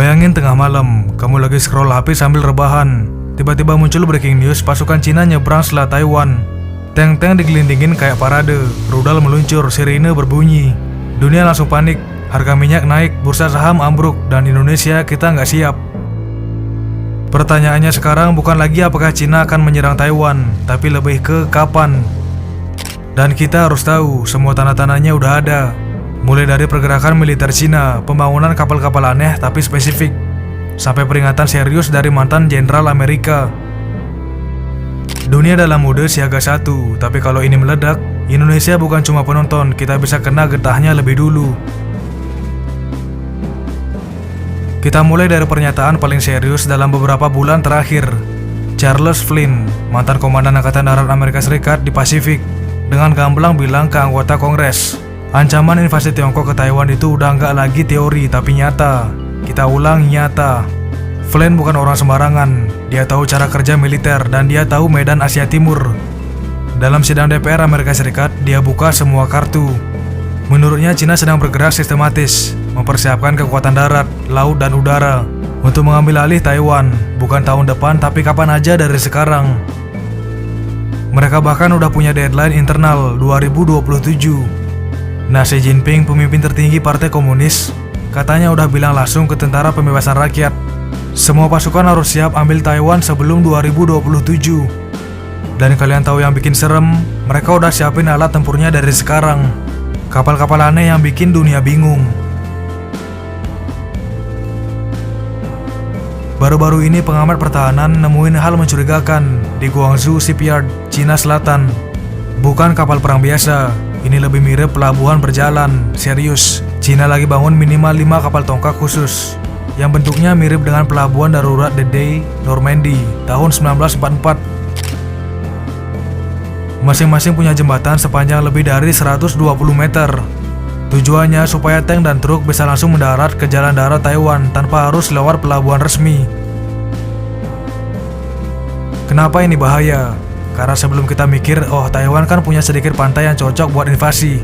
Bayangin tengah malam, kamu lagi scroll HP sambil rebahan. Tiba-tiba muncul breaking news, pasukan Cina nyebrang Selat Taiwan. Tank-tank digelindingin kayak parade, rudal meluncur, sirine berbunyi. Dunia langsung panik, harga minyak naik, bursa saham ambruk, dan Indonesia kita nggak siap. Pertanyaannya sekarang bukan lagi apakah Cina akan menyerang Taiwan, tapi lebih ke kapan. Dan kita harus tahu, semua tanda-tandanya udah ada. Mulai dari pergerakan militer Cina, pembangunan kapal-kapal aneh tapi spesifik, sampai peringatan serius dari mantan jenderal Amerika. Dunia dalam mode siaga 1, tapi kalau ini meledak, Indonesia bukan cuma penonton, kita bisa kena getahnya lebih dulu. Kita mulai dari pernyataan paling serius dalam beberapa bulan terakhir. Charles Flynn, mantan komandan Angkatan Darat Amerika Serikat di Pasifik, dengan gamblang bilang ke anggota Kongres, ancaman invasi Tiongkok ke Taiwan itu udah nggak lagi teori tapi nyata. Kita ulang, nyata. Flynn bukan orang sembarangan. Dia tahu cara kerja militer dan dia tahu medan Asia Timur. Dalam sidang DPR Amerika Serikat, dia buka semua kartu. Menurutnya Cina sedang bergerak sistematis, mempersiapkan kekuatan darat, laut, dan udara untuk mengambil alih Taiwan, bukan tahun depan tapi kapan aja dari sekarang. Mereka bahkan udah punya deadline internal 2027. Nah, Xi Jinping, pemimpin tertinggi Partai Komunis, katanya udah bilang langsung ke Tentara Pembebasan Rakyat, semua pasukan harus siap ambil Taiwan sebelum 2027. Dan kalian tahu yang bikin serem? Mereka udah siapin alat tempurnya dari sekarang. Kapal-kapal aneh yang bikin dunia bingung. Baru-baru ini pengamat pertahanan nemuin hal mencurigakan di Guangzhou Shipyard, Cina Selatan. Bukan kapal perang biasa, ini lebih mirip pelabuhan berjalan, serius. Cina lagi bangun minimal 5 kapal tongkak khusus yang bentuknya mirip dengan pelabuhan darurat D-Day Normandy tahun 1944. Masing-masing punya jembatan sepanjang lebih dari 120 meter. Tujuannya supaya tank dan truk bisa langsung mendarat ke jalan darat Taiwan tanpa harus lewat pelabuhan resmi. Kenapa ini bahaya? Karena sebelum kita mikir, oh Taiwan kan punya sedikit pantai yang cocok buat invasi.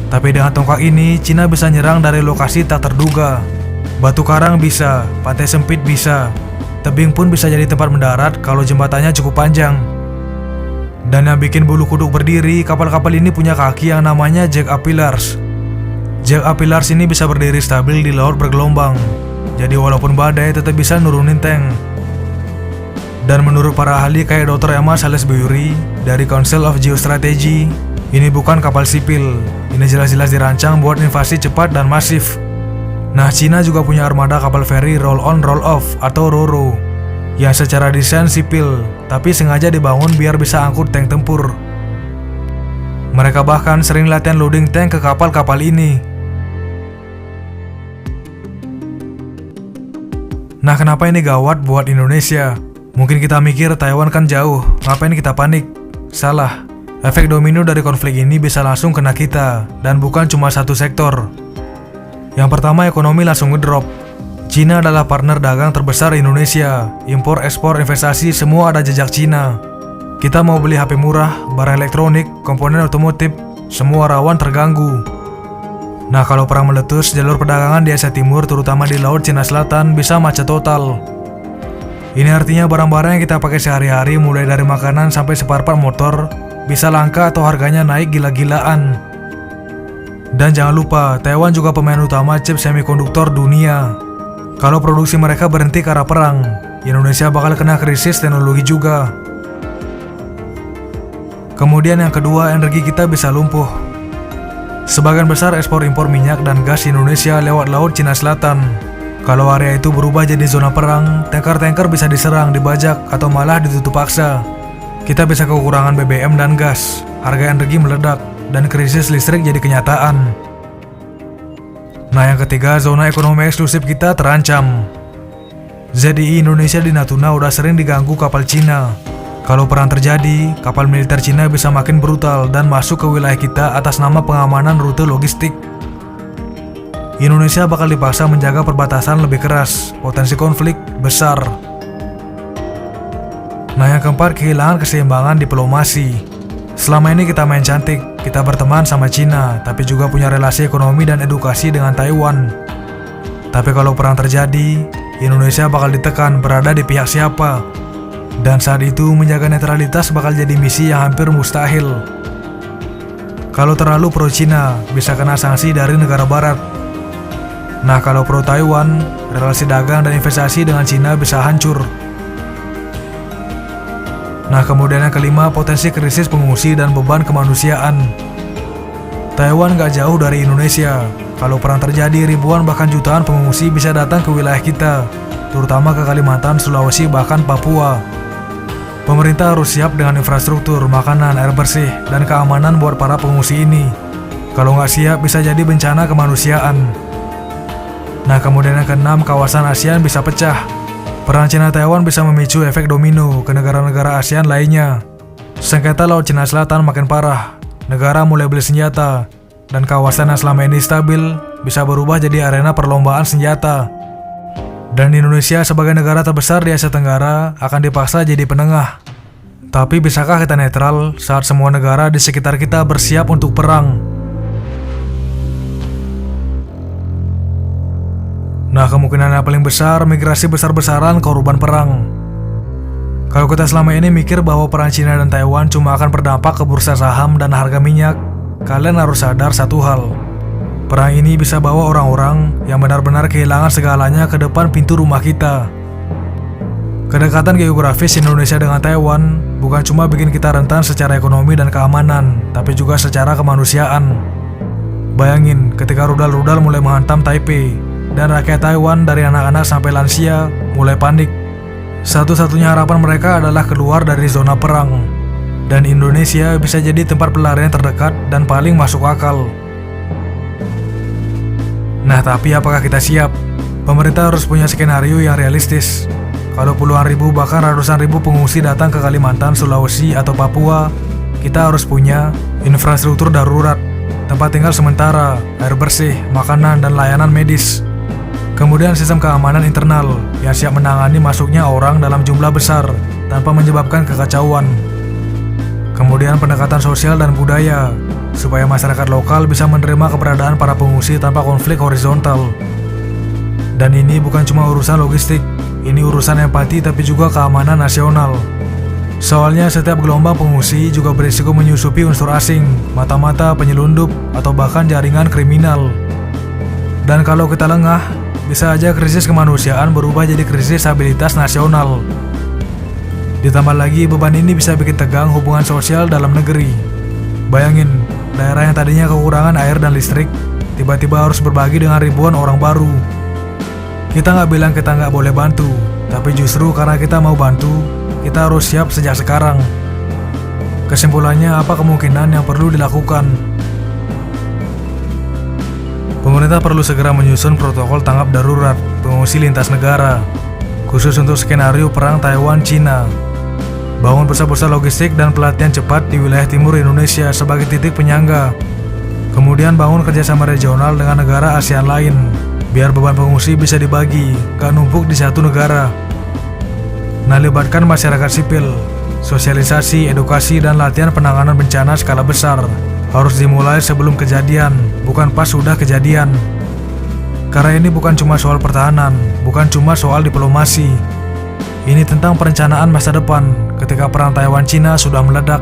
Tapi dengan tongkak ini, Cina bisa nyerang dari lokasi tak terduga. Batu karang bisa, pantai sempit bisa, tebing pun bisa jadi tempat mendarat kalau jembatannya cukup panjang. Dan yang bikin bulu kuduk berdiri, kapal-kapal ini punya kaki yang namanya jack-up pillars. Jack-up pillars ini bisa berdiri stabil di laut bergelombang. Jadi walaupun badai tetap bisa nurunin tank. Dan menurut para ahli kayak Dr. Emma Salisbury dari Council of Geostrategy, ini bukan kapal sipil. Ini jelas-jelas dirancang buat invasi cepat dan masif. Nah, Cina juga punya armada kapal feri roll-on roll-off atau RoRo yang secara desain sipil, tapi sengaja dibangun biar bisa angkut tank tempur. Mereka bahkan sering latihan loading tank ke kapal-kapal ini. Nah, kenapa ini gawat buat Indonesia? Mungkin kita mikir Taiwan kan jauh, ngapain kita panik? Salah. Efek domino dari konflik ini bisa langsung kena kita, dan bukan cuma satu sektor. Yang pertama, ekonomi langsung ngedrop. Cina adalah partner dagang terbesar Indonesia. Impor, ekspor, investasi, semua ada jejak Cina. Kita mau beli HP murah, barang elektronik, komponen otomotif, semua rawan terganggu. Nah, kalau perang meletus, jalur perdagangan di Asia Timur, terutama di Laut Cina Selatan, bisa macet total. Ini artinya barang-barang yang kita pakai sehari-hari, mulai dari makanan sampai spare-part motor, bisa langka atau harganya naik gila-gilaan. Dan jangan lupa, Taiwan juga pemain utama chip semikonduktor dunia. Kalau produksi mereka berhenti karena perang, Indonesia bakal kena krisis teknologi juga. Kemudian yang kedua, energi kita bisa lumpuh. Sebagian besar ekspor-impor minyak dan gas Indonesia lewat Laut Cina Selatan. Kalau area itu berubah jadi zona perang, tanker-tanker bisa diserang, dibajak, atau malah ditutup paksa. Kita bisa kekurangan BBM dan gas, harga energi meledak, dan krisis listrik jadi kenyataan. Nah, yang ketiga, zona ekonomi eksklusif kita terancam. ZII Indonesia di Natuna udah sering diganggu kapal Cina. Kalau perang terjadi, kapal militer Cina bisa makin brutal dan masuk ke wilayah kita atas nama pengamanan rute logistik. Indonesia bakal dipaksa menjaga perbatasan lebih keras, potensi konflik besar. Nah, yang keempat, kehilangan keseimbangan diplomasi. Selama ini kita main cantik, kita berteman sama Cina, tapi juga punya relasi ekonomi dan edukasi dengan Taiwan. Tapi kalau perang terjadi, Indonesia bakal ditekan berada di pihak siapa. Dan saat itu menjaga netralitas bakal jadi misi yang hampir mustahil. Kalau terlalu pro Cina, bisa kena sanksi dari negara barat. Nah kalau pro Taiwan, relasi dagang dan investasi dengan Cina bisa hancur. Nah kemudian yang kelima, potensi krisis pengungsi dan beban kemanusiaan. Taiwan gak jauh dari Indonesia. Kalau perang terjadi, ribuan bahkan jutaan pengungsi bisa datang ke wilayah kita, terutama ke Kalimantan, Sulawesi, bahkan Papua. Pemerintah harus siap dengan infrastruktur, makanan, air bersih, dan keamanan buat para pengungsi ini. Kalau nggak siap, bisa jadi bencana kemanusiaan. Nah kemudian yang keenam, kawasan ASEAN bisa pecah. Perang Cina-Taiwan bisa memicu efek domino ke negara-negara ASEAN lainnya. Sengketa Laut Cina Selatan makin parah, negara mulai beli senjata, dan kawasan yang selama ini stabil bisa berubah jadi arena perlombaan senjata. Dan Indonesia sebagai negara terbesar di Asia Tenggara akan dipaksa jadi penengah. Tapi bisakah kita netral saat semua negara di sekitar kita bersiap untuk perang? Nah kemungkinan yang paling besar, migrasi besar-besaran korban perang. Kalau kita selama ini mikir bahwa perang Cina dan Taiwan cuma akan berdampak ke bursa saham dan harga minyak, kalian harus sadar satu hal. Perang ini bisa bawa orang-orang yang benar-benar kehilangan segalanya ke depan pintu rumah kita. Kedekatan geografis Indonesia dengan Taiwan bukan cuma bikin kita rentan secara ekonomi dan keamanan, tapi juga secara kemanusiaan. Bayangin ketika rudal-rudal mulai menghantam Taipei, dan rakyat Taiwan dari anak-anak sampai lansia mulai panik. Satu-satunya harapan mereka adalah keluar dari zona perang. Dan Indonesia bisa jadi tempat pelarian terdekat dan paling masuk akal. Nah tapi apakah kita siap? Pemerintah harus punya skenario yang realistis. Kalau puluhan ribu bahkan ratusan ribu pengungsi datang ke Kalimantan, Sulawesi, atau Papua, kita harus punya infrastruktur darurat, tempat tinggal sementara, air bersih, makanan, dan layanan medis. Kemudian sistem keamanan internal yang siap menangani masuknya orang dalam jumlah besar tanpa menyebabkan kekacauan. Kemudian pendekatan sosial dan budaya, supaya masyarakat lokal bisa menerima keberadaan para pengungsi tanpa konflik horizontal. Dan ini bukan cuma urusan logistik, ini urusan empati tapi juga keamanan nasional. Soalnya setiap gelombang pengungsi juga berisiko menyusupi unsur asing, mata-mata, penyelundup, atau bahkan jaringan kriminal. Dan kalau kita lengah, bisa aja krisis kemanusiaan berubah jadi krisis stabilitas nasional. Ditambah lagi, beban ini bisa bikin tegang hubungan sosial dalam negeri. Bayangin, daerah yang tadinya kekurangan air dan listrik, tiba-tiba harus berbagi dengan ribuan orang baru. Kita nggak bilang kita nggak boleh bantu, tapi justru karena kita mau bantu, kita harus siap sejak sekarang. Kesimpulannya, apa kemungkinan yang perlu dilakukan? Pemerintah perlu segera menyusun protokol tanggap darurat pengungsi lintas negara, khusus untuk skenario perang Taiwan-Cina. Bangun pusat-pusat logistik dan pelatihan cepat di wilayah timur Indonesia sebagai titik penyangga. Kemudian bangun kerjasama regional dengan negara ASEAN lain, biar beban pengungsi bisa dibagi, gak numpuk di satu negara. Nah, libatkan masyarakat sipil, sosialisasi, edukasi, dan latihan penanganan bencana skala besar harus dimulai sebelum kejadian, bukan pas sudah kejadian. Karena ini bukan cuma soal pertahanan, bukan cuma soal diplomasi. Ini tentang perencanaan masa depan ketika perang Taiwan-Cina sudah meledak.